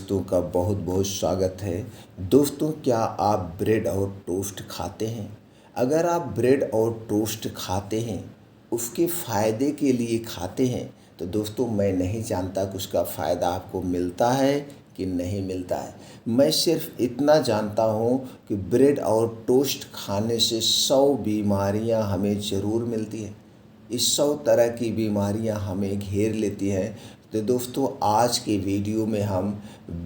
दोस्तों का बहुत बहुत स्वागत है। दोस्तों, क्या आप ब्रेड और टोस्ट खाते हैं? अगर आप ब्रेड और टोस्ट खाते हैं, उसके फ़ायदे के लिए खाते हैं, तो दोस्तों मैं नहीं जानता कि उसका फ़ायदा आपको मिलता है कि नहीं मिलता है। मैं सिर्फ इतना जानता हूँ कि ब्रेड और टोस्ट खाने से 100 बीमारियाँ हमें ज़रूर मिलती हैं। इस 100 तरह की बीमारियां हमें घेर लेती हैं। तो दोस्तों, आज के वीडियो में हम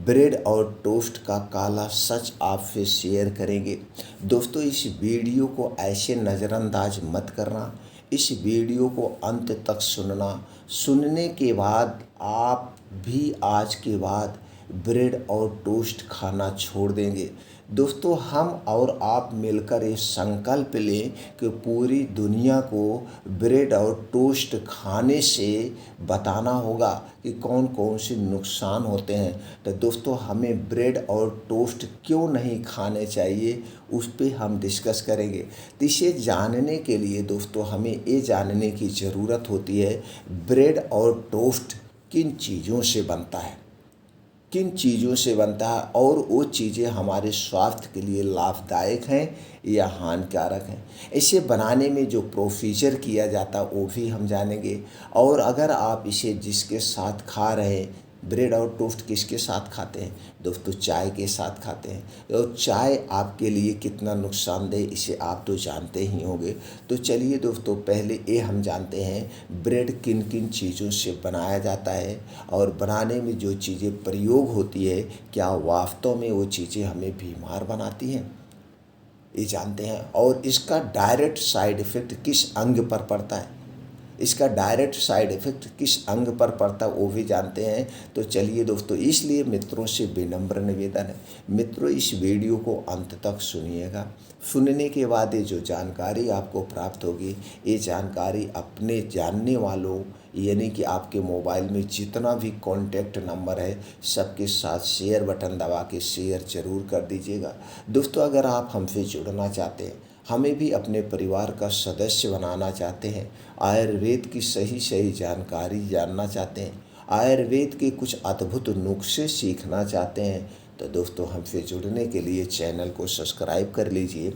ब्रेड और टोस्ट का काला सच आपसे शेयर करेंगे। दोस्तों, इस वीडियो को ऐसे नज़रअंदाज मत करना। इस वीडियो को अंत तक सुनना। सुनने के बाद आप भी आज के बाद ब्रेड और टोस्ट खाना छोड़ देंगे। दोस्तों, हम और आप मिलकर ये संकल्प लें कि पूरी दुनिया को ब्रेड और टोस्ट खाने से बताना होगा कि कौन कौन से नुकसान होते हैं। तो दोस्तों, हमें ब्रेड और टोस्ट क्यों नहीं खाने चाहिए, उस पर हम डिस्कस करेंगे। तो इसे जानने के लिए दोस्तों हमें ये जानने की ज़रूरत होती है ब्रेड और टोस्ट किन चीज़ों से बनता है, किन चीज़ों से बनता है और वो चीज़ें हमारे स्वास्थ्य के लिए लाभदायक हैं या हानिकारक हैं। इसे बनाने में जो प्रोसीजर किया जाता है वो भी हम जानेंगे। और अगर आप इसे जिसके साथ खा रहे हैं, ब्रेड और टोस्ट किसके साथ खाते हैं? दोस्तों, चाय के साथ खाते हैं। और चाय आपके लिए कितना नुकसानदेह इसे आप तो जानते ही होंगे। तो चलिए दोस्तों, पहले ये हम जानते हैं ब्रेड किन किन चीज़ों से बनाया जाता है और बनाने में जो चीज़ें प्रयोग होती है, क्या वास्तव में वो चीज़ें हमें बीमार बनाती हैं, ये जानते हैं। और इसका डायरेक्ट साइड इफ़ेक्ट किस अंग पर पड़ता है, इसका डायरेक्ट साइड इफ़ेक्ट किस अंग पर पड़ता है वो भी जानते हैं। तो चलिए दोस्तों, इसलिए मित्रों से विनम्र निवेदन है, मित्रों इस वीडियो को अंत तक सुनिएगा। सुनने के बाद ये जो जानकारी आपको प्राप्त होगी, ये जानकारी अपने जानने वालों यानी कि आपके मोबाइल में जितना भी कॉन्टैक्ट नंबर है सबके साथ शेयर बटन दबा के शेयर ज़रूर कर दीजिएगा। दोस्तों, अगर आप हमसे जुड़ना चाहते हैं, हमें भी अपने परिवार का सदस्य बनाना चाहते हैं, आयुर्वेद की सही सही जानकारी जानना चाहते हैं, आयुर्वेद के कुछ अद्भुत नुस्खे सीखना चाहते हैं, तो दोस्तों हमसे जुड़ने के लिए चैनल को सब्सक्राइब कर लीजिए,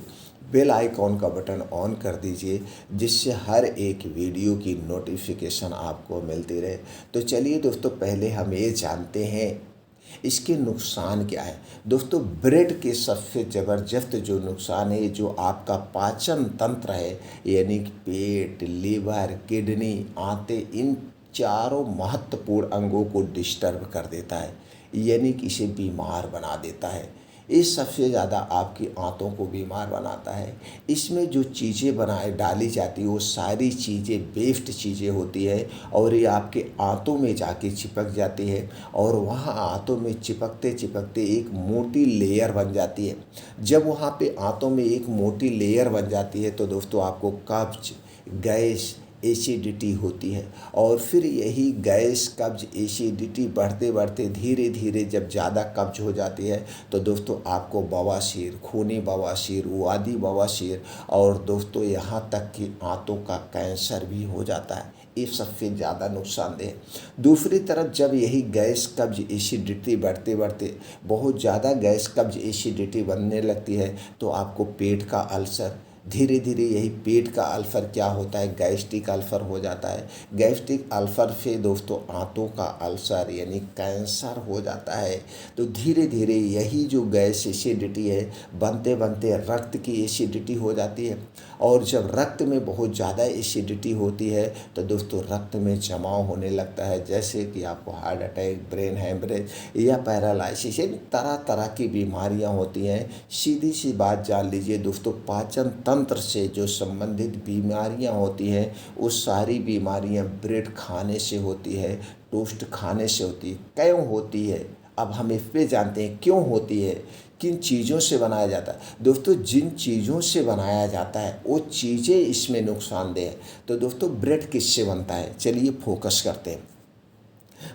बेल आइकॉन का बटन ऑन कर दीजिए, जिससे हर एक वीडियो की नोटिफिकेशन आपको मिलती रहे। तो चलिए दोस्तों, पहले हम ये जानते हैं इसके नुकसान क्या है। दोस्तों, ब्रेड के सबसे ज़बरदस्त जो नुकसान है, जो आपका पाचन तंत्र है यानी कि पेट, लीवर, किडनी, आंतें, इन चारों महत्वपूर्ण अंगों को डिस्टर्ब कर देता है, यानी कि इसे बीमार बना देता है। ये सबसे ज़्यादा आपकी आंतों को बीमार बनाता है। इसमें जो चीज़ें बनाए डाली जाती है वो सारी चीज़ें वेस्ट चीज़ें होती है और ये आपके आंतों में जाके चिपक जाती है और वहाँ आंतों में चिपकते चिपकते एक मोटी लेयर बन जाती है। जब वहाँ पे आंतों में एक मोटी लेयर बन जाती है तो दोस्तों आपको कब्ज, गैस, एसिडिटी होती है। और फिर यही गैस, कब्ज, एसिडिटी बढ़ते बढ़ते धीरे धीरे जब ज़्यादा कब्ज हो जाती है तो दोस्तों आपको बवासीर, खूनी बवासीर, वादी बवासीर और दोस्तों यहाँ तक कि आंतों का कैंसर भी हो जाता है। ये सबसे ज़्यादा नुकसानदेह है। दूसरी तरफ जब यही गैस, कब्ज, एसिडिटी बढ़ते बढ़ते बहुत ज़्यादा गैस, कब्ज, एसिडिटी बनने लगती है तो आपको पेट का अल्सर, धीरे धीरे यही पेट का अल्सर क्या होता है, गैस्ट्रिक अल्सर हो जाता है। गैस्ट्रिक अल्सर से दोस्तों आंतों का अल्सर यानी कैंसर हो जाता है। तो धीरे धीरे यही जो गैस, एसिडिटी है, बनते बनते रक्त की एसिडिटी हो जाती है और जब रक्त में बहुत ज़्यादा एसिडिटी होती है तो दोस्तों रक्त में जमाव होने लगता है, जैसे कि आपको हार्ट अटैक, ब्रेन हैमरेज या पैरालाइसिस, तरह तरह की बीमारियां होती हैं। सीधी सी बात जान लीजिए दोस्तों, पाचन तंत्र से जो संबंधित बीमारियां होती हैं वो सारी बीमारियां ब्रेड खाने से होती है, टोस्ट खाने से होती है। क्यों होती है, अब हम इस पे जानते हैं क्यों होती है, किन चीज़ों से बनाया जाता है। दोस्तों, जिन चीज़ों से बनाया जाता है वो चीज़ें इसमें नुकसानदेह है। तो दोस्तों, ब्रेड किससे बनता है, चलिए फोकस करते हैं।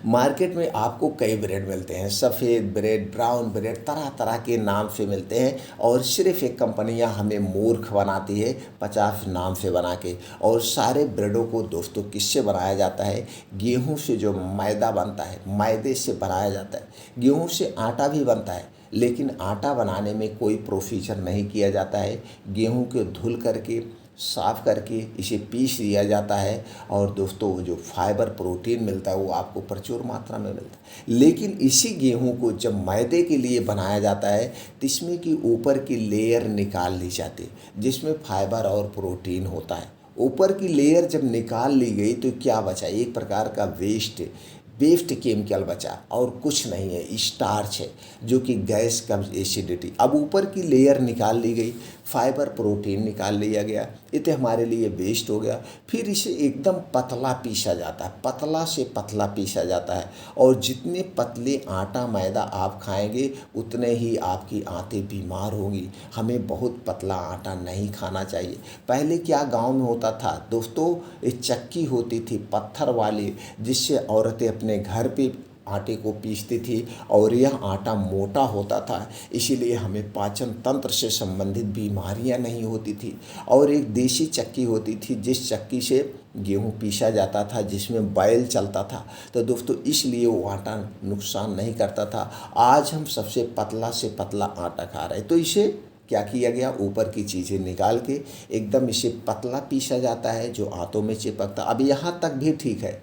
मार्केट में आपको कई ब्रेड मिलते हैं, सफ़ेद ब्रेड, ब्राउन ब्रेड, तरह तरह के नाम से मिलते हैं। और सिर्फ एक कंपनियां हमें मूर्ख बनाती है 50 नाम से बना के। और सारे ब्रेडों को दोस्तों किससे बनाया जाता है? गेहूं से जो मैदा बनता है, मैदे से बनाया जाता है। गेहूं से आटा भी बनता है, लेकिन आटा बनाने में कोई प्रोसीजर नहीं किया जाता है। गेहूं को धुल करके साफ करके इसे पीस दिया जाता है, और दोस्तों जो फाइबर प्रोटीन मिलता है वो आपको प्रचुर मात्रा में मिलता है। लेकिन इसी गेहूं को जब मैदे के लिए बनाया जाता है तो इसमें की ऊपर की लेयर निकाल ली जाती है, जिसमें फाइबर और प्रोटीन होता है। ऊपर की लेयर जब निकाल ली गई तो क्या बचा? एक प्रकार का वेस्ट केमिकल बचा, और कुछ नहीं है, स्टार्च है, जो कि गैस का एसिडिटी। अब ऊपर की लेयर निकाल ली गई, फाइबर प्रोटीन निकाल लिया गया, ये तो हमारे लिए वेस्ट हो गया। फिर इसे एकदम पतला पीसा जाता है, पतला से पतला पीसा जाता है। और जितने पतले आटा मैदा आप खाएंगे उतने ही आपकी आंतें बीमार होंगी। हमें बहुत पतला आटा नहीं खाना चाहिए। पहले क्या गांव में होता था दोस्तों, एक चक्की होती थी पत्थर वाली, जिससे औरतें अपने घर पे आटे को पीसती थी, और यह आटा मोटा होता था, इसीलिए हमें पाचन तंत्र से संबंधित बीमारियां नहीं होती थी। और एक देसी चक्की होती थी, जिस चक्की से गेहूं पीसा जाता था, जिसमें बैल चलता था, तो दोस्तों इसलिए वो आटा नुकसान नहीं करता था। आज हम सबसे पतला से पतला आटा खा रहे हैं। तो इसे क्या किया गया? ऊपर की चीज़ें निकाल के एकदम इसे पतला पीसा जाता है, जो आंतों में चिपकता। अब यहाँ तक भी ठीक है,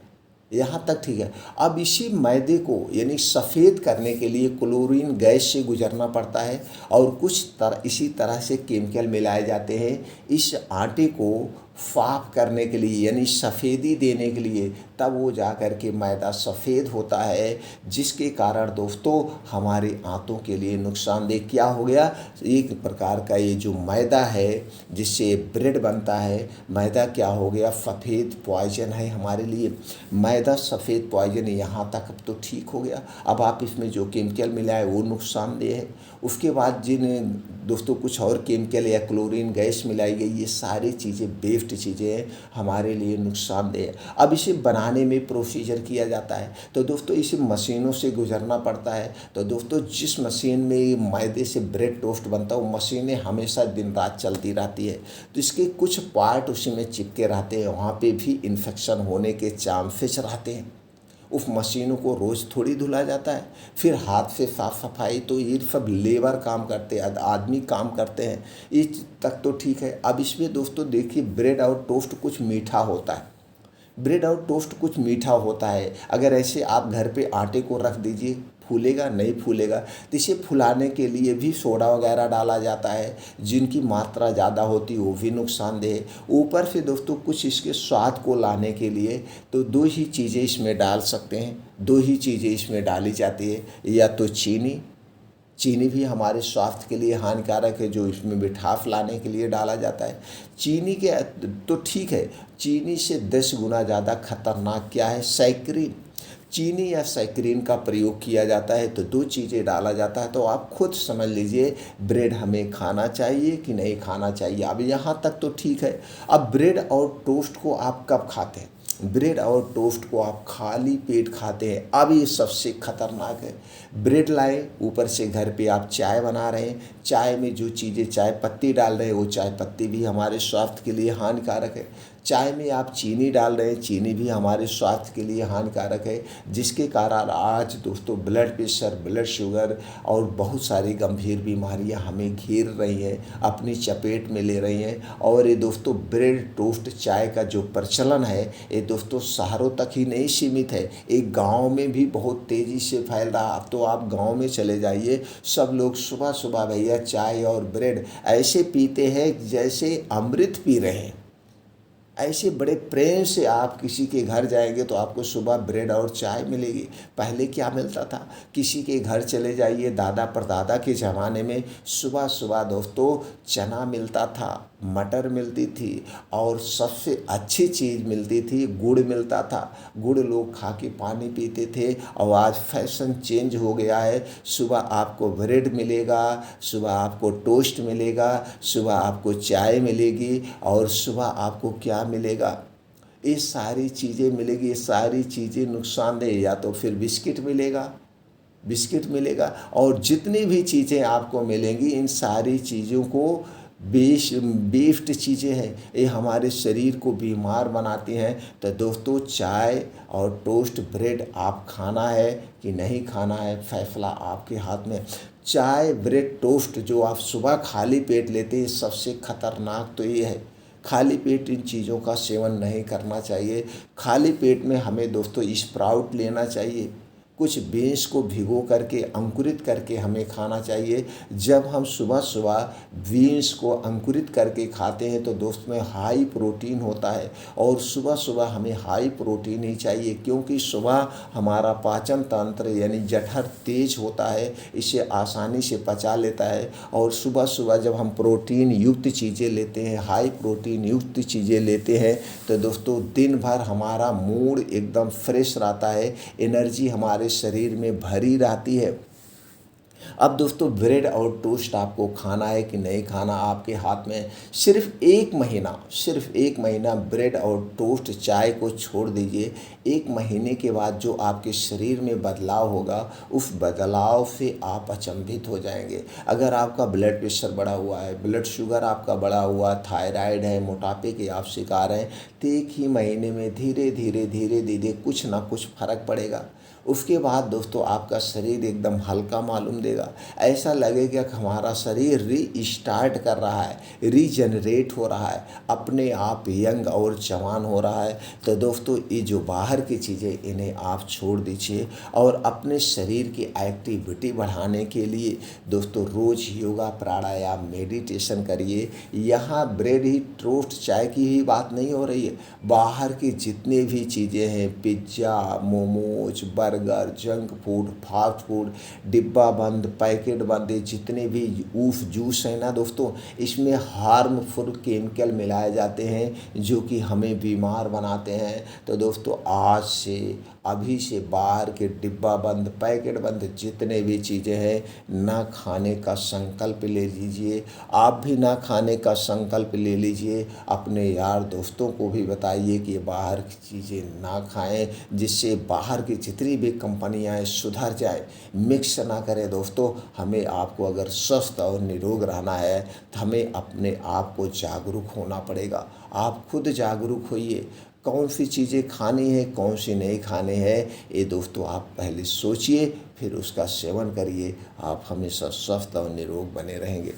यहाँ तक ठीक है। अब इसी मैदे को यानी सफ़ेद करने के लिए क्लोरीन गैस से गुजरना पड़ता है, और इसी तरह से केमिकल मिलाए जाते हैं इस आटे को साफ करने के लिए, यानी सफ़ेदी देने के लिए। तब वो जा कर के मैदा सफ़ेद होता है, जिसके कारण दोस्तों हमारी आंतों के लिए नुकसानदेह क्या हो गया? एक प्रकार का ये जो मैदा है जिससे ब्रेड बनता है, मैदा क्या हो गया? सफ़ेद पॉइजन है हमारे लिए। मैदा सफ़ेद पॉइजन, यहाँ तक अब तो ठीक हो गया। अब आप इसमें जो केमिकल मिलाए वो नुकसानदेह है। उसके बाद जिन दोस्तों कुछ और केमिकल या क्लोरीन गैस मिलाई गई, ये सारी चीज़ें बेस्ट चीज़ें हैं, हमारे लिए नुकसानदेह है। अब इसे बनाने में प्रोसीजर किया जाता है, तो दोस्तों इसे मशीनों से गुजरना पड़ता है। तो दोस्तों जिस मशीन में मैदे से ब्रेड टोस्ट बनता है, वो मशीनें हमेशा दिन रात चलती रहती है, तो इसके कुछ पार्ट उसी में चिपके रहते हैं, वहाँ पे भी इन्फेक्शन होने के चांसेस रहते हैं। उस मशीनों को रोज़ थोड़ी धुला जाता है। फिर हाथ से साफ सफाई तो ये सब लेबर काम करते हैं, आदमी काम करते हैं, इस तक तो ठीक है। अब इसमें दोस्तों देखिए, ब्रेड और टोस्ट कुछ मीठा होता है, ब्रेड और टोस्ट कुछ मीठा होता है। अगर ऐसे आप घर पे आटे को रख दीजिए, फूलेगा? नहीं फूलेगा। तो इसे फुलाने के लिए भी सोडा वगैरह डाला जाता है, जिनकी मात्रा ज़्यादा होती है वो भी नुकसानदेह है। ऊपर से दोस्तों कुछ इसके स्वाद को लाने के लिए तो दो ही चीज़ें इसमें डाल सकते हैं, दो ही चीज़ें इसमें डाली जाती है, या तो चीनी, चीनी भी हमारे स्वास्थ्य के लिए हानिकारक है, जो इसमें मिठास लाने के लिए डाला जाता है। चीनी के तो ठीक है, चीनी से 10 गुना ज़्यादा खतरनाक क्या है? सैकरीन। चीनी या सैकरीन का प्रयोग किया जाता है, तो दो चीज़ें डाला जाता है। तो आप खुद समझ लीजिए ब्रेड हमें खाना चाहिए कि नहीं खाना चाहिए। अब यहाँ तक तो ठीक है। अब ब्रेड और टोस्ट को आप कब खाते हैं? ब्रेड और टोस्ट को आप खाली पेट खाते हैं, अब ये सबसे खतरनाक है। ब्रेड लाए, ऊपर से घर पे आप चाय बना रहे हैं, चाय में जो चीज़ें चाय पत्ती डाल रहे हैं, वो चाय पत्ती भी हमारे स्वास्थ्य के लिए हानिकारक है। चाय में आप चीनी डाल रहे हैं, चीनी भी हमारे स्वास्थ्य के लिए हानिकारक है, जिसके कारण आज दोस्तों ब्लड प्रेशर, ब्लड शुगर और बहुत सारी गंभीर बीमारियां हमें घेर रही हैं, अपनी चपेट में ले रही हैं। और ये दोस्तों ब्रेड टोस्ट चाय का जो प्रचलन है, ये दोस्तों शहरों तक ही नहीं सीमित है, एक गांव में भी बहुत तेज़ी से फैल रहा। अब तो आप गांव में चले जाइए, सब लोग सुबह सुबह भैया चाय और ब्रेड ऐसे पीते हैं जैसे अमृत पी रहे हैं। ऐसे बड़े प्रेम से आप किसी के घर जाएंगे तो आपको सुबह ब्रेड और चाय मिलेगी। पहले क्या मिलता था? किसी के घर चले जाइए, दादा परदादा के ज़माने में सुबह सुबह दोस्तों चना मिलता था, मटर मिलती थी, और सबसे अच्छी चीज़ मिलती थी, गुड़ मिलता था। गुड़ लोग खा के पानी पीते थे। और आज फैशन चेंज हो गया है, सुबह आपको ब्रेड मिलेगा, सुबह आपको टोस्ट मिलेगा, सुबह आपको चाय मिलेगी, और सुबह आपको क्या मिलेगा? ये सारी चीज़ें मिलेगी, ये सारी चीज़ें नुकसानदेह। या तो फिर बिस्किट मिलेगा और जितनी भी चीज़ें आपको मिलेंगी इन सारी चीज़ों को बेफ्ट चीज़ें हैं, ये हमारे शरीर को बीमार बनाती हैं। तो दोस्तों चाय और टोस्ट ब्रेड आप खाना है कि नहीं खाना है, फैसला आपके हाथ में। चाय ब्रेड टोस्ट जो आप सुबह खाली पेट लेते हैं, सबसे खतरनाक तो ये है। खाली पेट इन चीज़ों का सेवन नहीं करना चाहिए। खाली पेट में हमें दोस्तों स्प्राउट लेना चाहिए, कुछ बीन्स को भिगो करके अंकुरित करके हमें खाना चाहिए। जब हम सुबह सुबह बीन्स को अंकुरित करके खाते हैं तो दोस्त में हाई प्रोटीन होता है, और सुबह सुबह हमें हाई प्रोटीन ही चाहिए, क्योंकि सुबह हमारा पाचन तंत्र यानी जठर तेज होता है, इसे आसानी से पचा लेता है। और सुबह सुबह जब हम प्रोटीन युक्त चीज़ें लेते हैं, हाई प्रोटीन युक्त चीज़ें लेते हैं, तो दोस्तों दिन भर हमारा मूड एकदम फ्रेश रहता है, एनर्जी हमारे शरीर में भरी रहती है। अब दोस्तों ब्रेड और टोस्ट आपको खाना है कि नहीं खाना, आपके हाथ में। सिर्फ एक महीना ब्रेड और टोस्ट चाय को छोड़ दीजिए। 1 महीने के बाद जो आपके शरीर में बदलाव होगा, उस बदलाव से आप अचंभित हो जाएंगे। अगर आपका ब्लड प्रेशर बढ़ा हुआ है, ब्लड शुगर आपका बढ़ा हुआ, थायराइड है, मोटापे के आप शिकार हैं, तो 1 ही महीने में धीरे धीरे कुछ ना कुछ फर्क पड़ेगा। उसके बाद दोस्तों आपका शरीर एकदम हल्का मालूम देगा, ऐसा लगेगा कि हमारा शरीर रीस्टार्ट कर रहा है, रीजनरेट हो रहा है, अपने आप यंग और जवान हो रहा है। तो दोस्तों ये जो बाहर की चीज़ें इन्हें आप छोड़ दीजिए, और अपने शरीर की एक्टिविटी बढ़ाने के लिए दोस्तों रोज़ योगा, प्राणायाम, मेडिटेशन करिए। यहाँ ब्रेड ही, टोस्ट, चाय की ही बात नहीं हो रही है, बाहर की जितनी भी चीज़ें हैं, pizza, momos, burger, junk food, fast food, डिब्बा बंद, पैकेट बंद, जितने भी जूस है ना दोस्तों, इसमें हार्मफुल केमिकल मिलाए जाते हैं जो कि हमें बीमार बनाते हैं। तो दोस्तों आज से, अभी से बाहर के डिब्बा बंद, पैकेट बंद जितने भी चीज़ें हैं ना खाने का संकल्प ले लीजिए। आप भी ना खाने का संकल्प ले लीजिए, अपने यार दोस्तों को भी बताइए कि बाहर की चीज़ें ना खाएं, जिससे बाहर की जितनी भी कंपनियां हैं सुधर जाए। मिक्स ना करें दोस्तों। हमें आपको अगर स्वस्थ और निरोग रहना है तो हमें अपने आप को जागरूक होना पड़ेगा। आप खुद जागरूक होइए, कौन सी चीज़ें खानी है, कौन सी नहीं खानी है, ये दोस्तों आप पहले सोचिए, फिर उसका सेवन करिए। आप हमेशा स्वस्थ और निरोग बने रहेंगे।